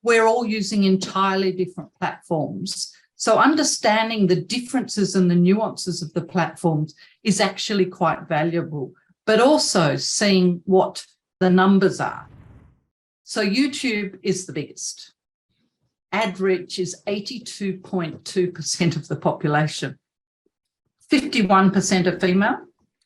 we're all using entirely different platforms. So understanding the differences and the nuances of the platforms is actually quite valuable, but also seeing what the numbers are. So YouTube is the biggest. Ad reach is 82.2% of the population. 51% are female,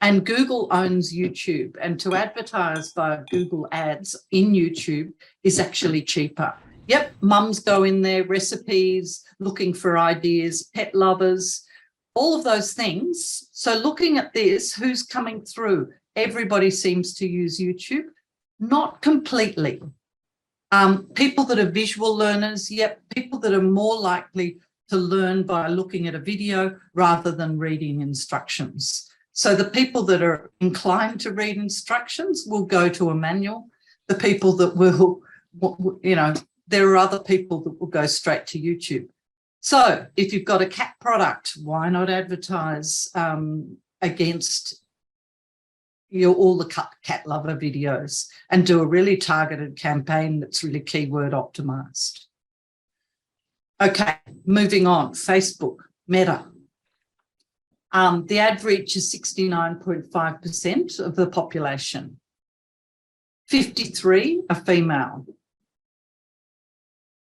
and Google owns YouTube. And to advertise via Google ads in YouTube is actually cheaper. Yep, mums go in there, recipes, looking for ideas, pet lovers, all of those things. So looking at this, who's coming through? Everybody seems to use YouTube. Not completely. People that are visual learners, yep, people that are more likely to learn by looking at a video rather than reading instructions. So the people that are inclined to read instructions will go to a manual. The people that will, you know, there are other people that will go straight to YouTube. So if you've got a cat product, why not advertise against all the cat lover videos and do a really targeted campaign that's really keyword optimized? Okay, moving on, Facebook, Meta. The ad reach is 69.5% of the population. 53 are female.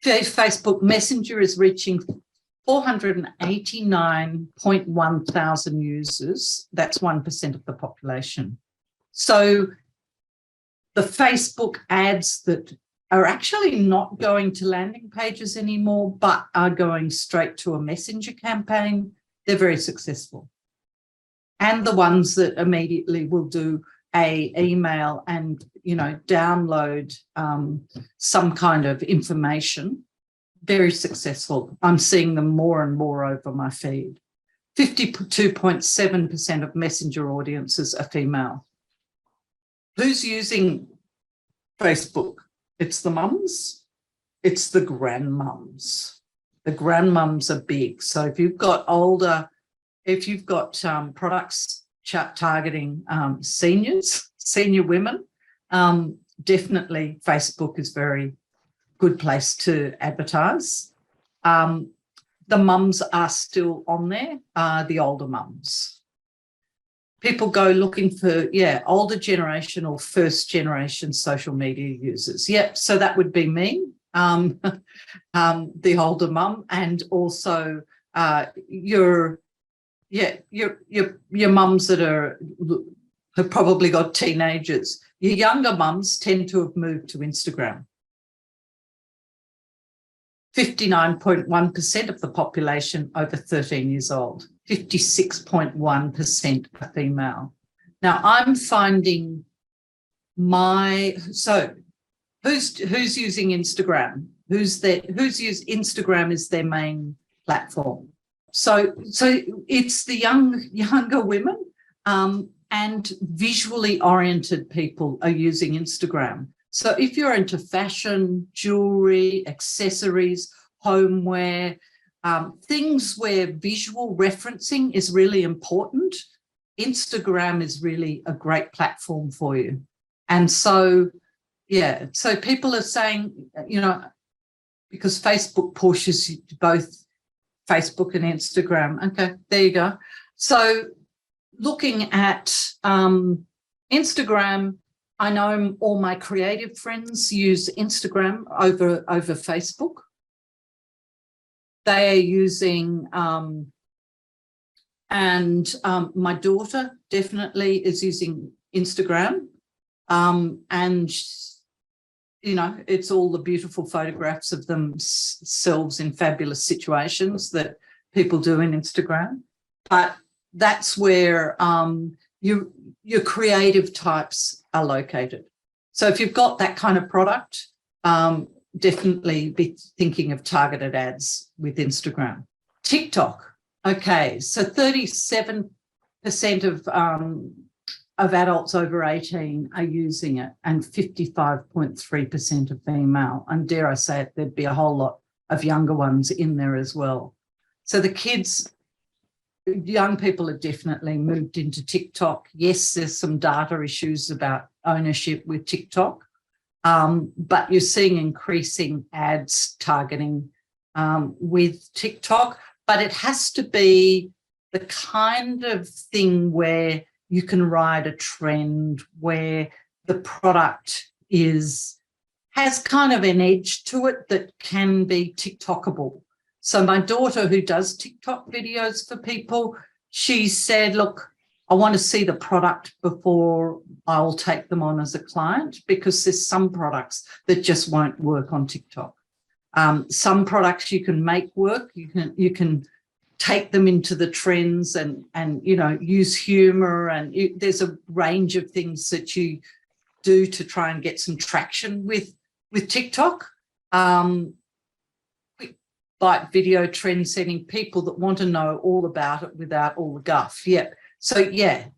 Facebook Messenger is reaching 489.1 thousand users. That's 1% of the population. So the Facebook ads that are actually not going to landing pages anymore, but are going straight to a messenger campaign, they're very successful. And the ones that immediately will do a email and, you know, download some kind of information, very successful. I'm seeing them more and more over my feed. 52.7% of messenger audiences are female. Who's using Facebook? It's the mums, it's the grandmums. The grandmums are big. So if you've got older, if you've got products targeting senior women, definitely Facebook is a very good place to advertise. The mums are still on there, the older mums. People go looking for, older generation or first generation social media users. Yep, so that would be me, the older mum, and also your mums that have probably got teenagers. Your younger mums tend to have moved to Instagram. 59.1% of the population over 13 years old. 56.1% are female. Now I'm finding so who's using Instagram? Who's used Instagram as their main platform? So it's the younger women and visually oriented people are using Instagram. So if you're into fashion, jewelry, accessories, homeware, things where visual referencing is really important, Instagram is really a great platform for you. And so, so people are saying, you know, because Facebook pushes you to both Facebook and Instagram. Okay, there you go. So looking at Instagram, I know all my creative friends use Instagram over Facebook. They are using, my daughter definitely is using Instagram. And, you know, it's all the beautiful photographs of themselves in fabulous situations that people do in Instagram. But that's where your creative types are located. So if you've got that kind of product, definitely be thinking of targeted ads with Instagram. TikTok. Okay, so 37% of adults over 18 are using it and 55.3% are female. And dare I say it, there'd be a whole lot of younger ones in there as well. So the kids, young people have definitely moved into TikTok. Yes, there's some data issues about ownership with TikTok, but you're seeing increasing ads targeting with TikTok, but it has to be the kind of thing where you can ride a trend, where the product has kind of an edge to it that can be TikTokable. So my daughter, who does TikTok videos for people, she said, look, I want to see the product before I'll take them on as a client, because there's some products that just won't work on TikTok. Some products you can make work, you can take them into the trends and you know, use humor, and there's a range of things that you do to try and get some traction with TikTok. Like video trend setting, people that want to know all about it without all the guff. Yeah. So yeah,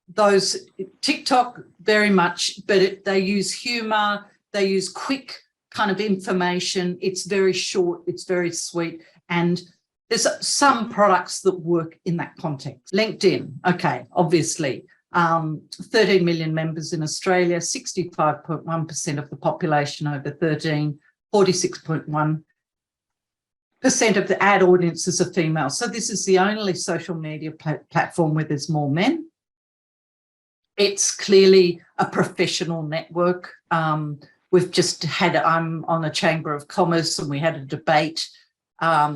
those TikTok very much, but they use humor, they use quick kind of information. It's very short, it's very sweet, and there's some products that work in that context. LinkedIn, okay, obviously, 13 million members in Australia, 65.1% of the population over 13, 46.1% of the ad audiences are female. So this is the only social media platform where there's more men. It's clearly a professional network. We've just had, I'm on a Chamber of Commerce, and we had a debate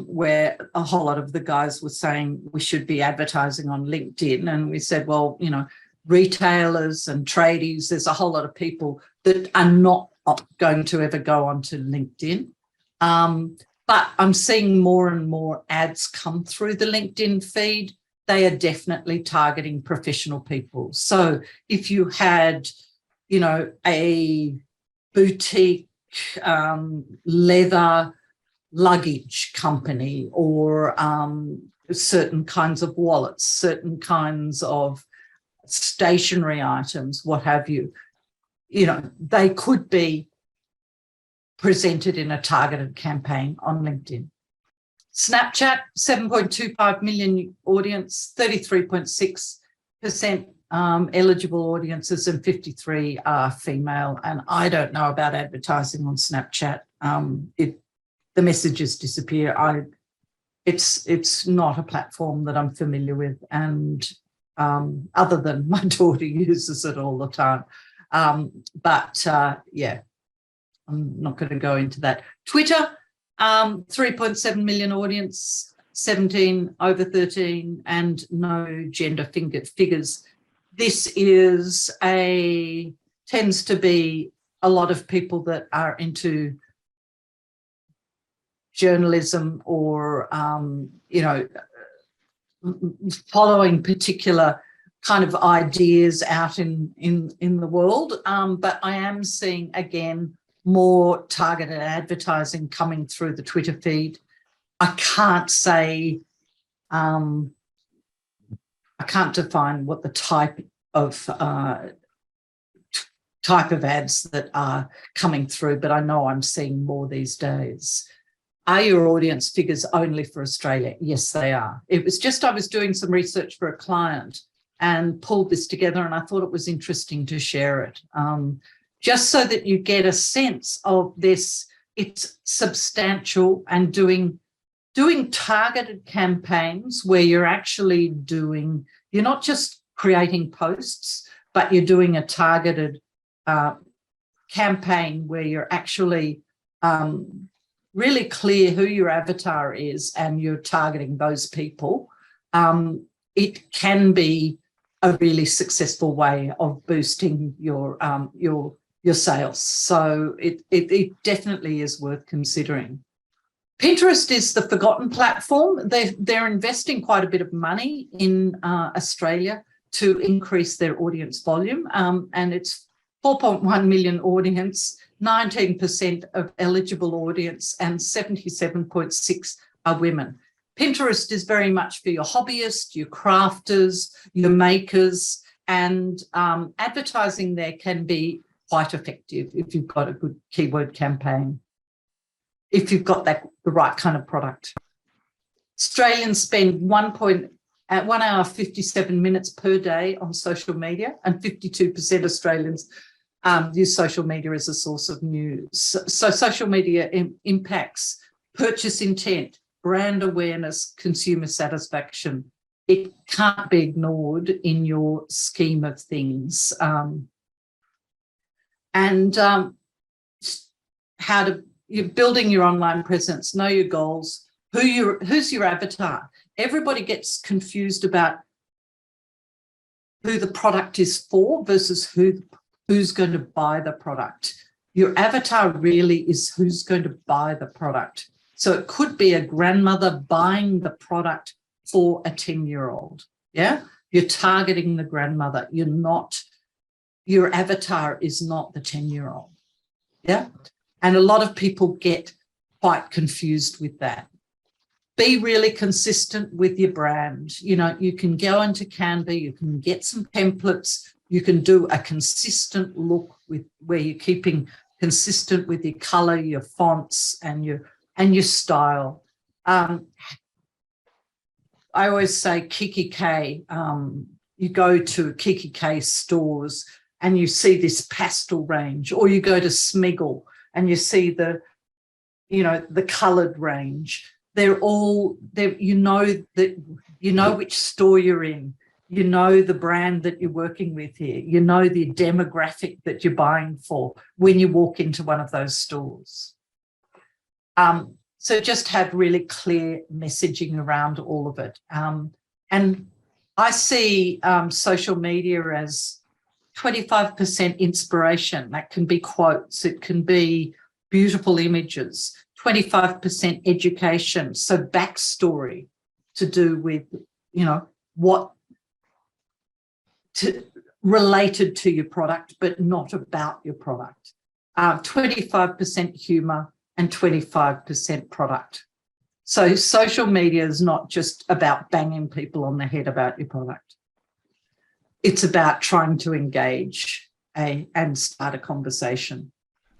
where a whole lot of the guys were saying we should be advertising on LinkedIn. And we said, well, you know, retailers and tradies, there's a whole lot of people that are not going to ever go onto LinkedIn. But I'm seeing more and more ads come through the LinkedIn feed. They are definitely targeting professional people. So if you had, you know, a boutique leather luggage company, or certain kinds of wallets, certain kinds of stationery items, what have you, you know, they could be presented in a targeted campaign on LinkedIn. Snapchat, 7.25 million audience, 33.6% eligible audiences, and 53 are female. And I don't know about advertising on Snapchat. If the messages disappear, it's not a platform that I'm familiar with, and other than my daughter uses it all the time. Yeah, I'm not going to go into that. Twitter, 3.7 million audience, 17 over 13, and no gender figures. This tends to be a lot of people that are into journalism, or you know, following particular kind of ideas out in the world. But I am seeing, again, more targeted advertising coming through the Twitter feed. I can't say, I can't define what the type of ads that are coming through, but I know I'm seeing more these days. Are your audience figures only for Australia? Yes, they are. It was just, I was doing some research for a client and pulled this together, and I thought it was interesting to share it. Just so that you get a sense of this, it's substantial, and doing targeted campaigns where you're actually you're not just creating posts, but you're doing a targeted campaign where you're actually really clear who your avatar is, and you're targeting those people. It can be a really successful way of boosting your sales. So it definitely is worth considering. Pinterest is the forgotten platform. They're investing quite a bit of money in Australia to increase their audience volume, and it's 4.1 million audience, 19% of eligible audience, and 77.6 are women. Pinterest is very much for your hobbyists, your crafters, your makers, and advertising there can be quite effective if you've got a good keyword campaign, if you've got the right kind of product. Australians spend 1 hour 57 minutes per day on social media, and 52% Australians use social media as a source of news. So social media impacts purchase intent, brand awareness, consumer satisfaction. It can't be ignored in your scheme of things. You're building your online presence, know your goals, who's your avatar. Everybody gets confused about who the product is for versus who's going to buy the product. Your avatar really is who's going to buy the product. So it could be a grandmother buying the product for a 10-year-old. Yeah, you're targeting the grandmother. Your avatar is not the 10-year-old. Yeah, and a lot of people get quite confused with that. Be really consistent with your brand. You know, you can go into Canva, you can get some templates, you can do a consistent look with where you're keeping consistent with your color, your fonts, and your style. I always say Kiki K. You go to Kiki K stores and you see this pastel range, or you go to Smiggle and you see the coloured range. They're all there. You know which store you're in. You know the brand that you're working with here. You know the demographic that you're buying for when you walk into one of those stores. So just have really clear messaging around all of it. And I see social media as 25% inspiration. That can be quotes. It can be beautiful images. 25% education, so backstory to do with, related to your product, but not about your product. 25% humor and 25% product. So social media is not just about banging people on the head about your product. It's about trying to engage and start a conversation.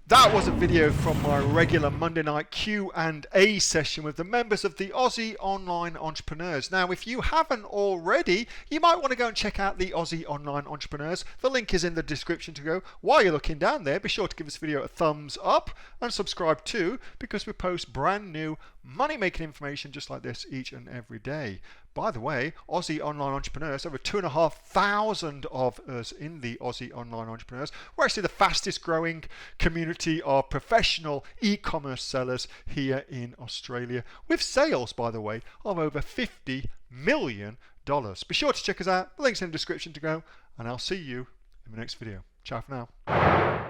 That was a video from my regular Monday night Q&A session with the members of the Aussie Online Entrepreneurs. Now, if you haven't already, you might want to go and check out the Aussie Online Entrepreneurs. The link is in the description to go. While you're looking down there, be sure to give this video a thumbs up and subscribe too, because we post brand new money-making information just like this each and every day. By the way, Aussie Online Entrepreneurs, over 2,500 of us in the Aussie Online Entrepreneurs. We're actually the fastest growing community of professional e-commerce sellers here in Australia, with sales, by the way, of over $50 million. Be sure to check us out. The link's in the description to go, and I'll see you in the next video. Ciao for now.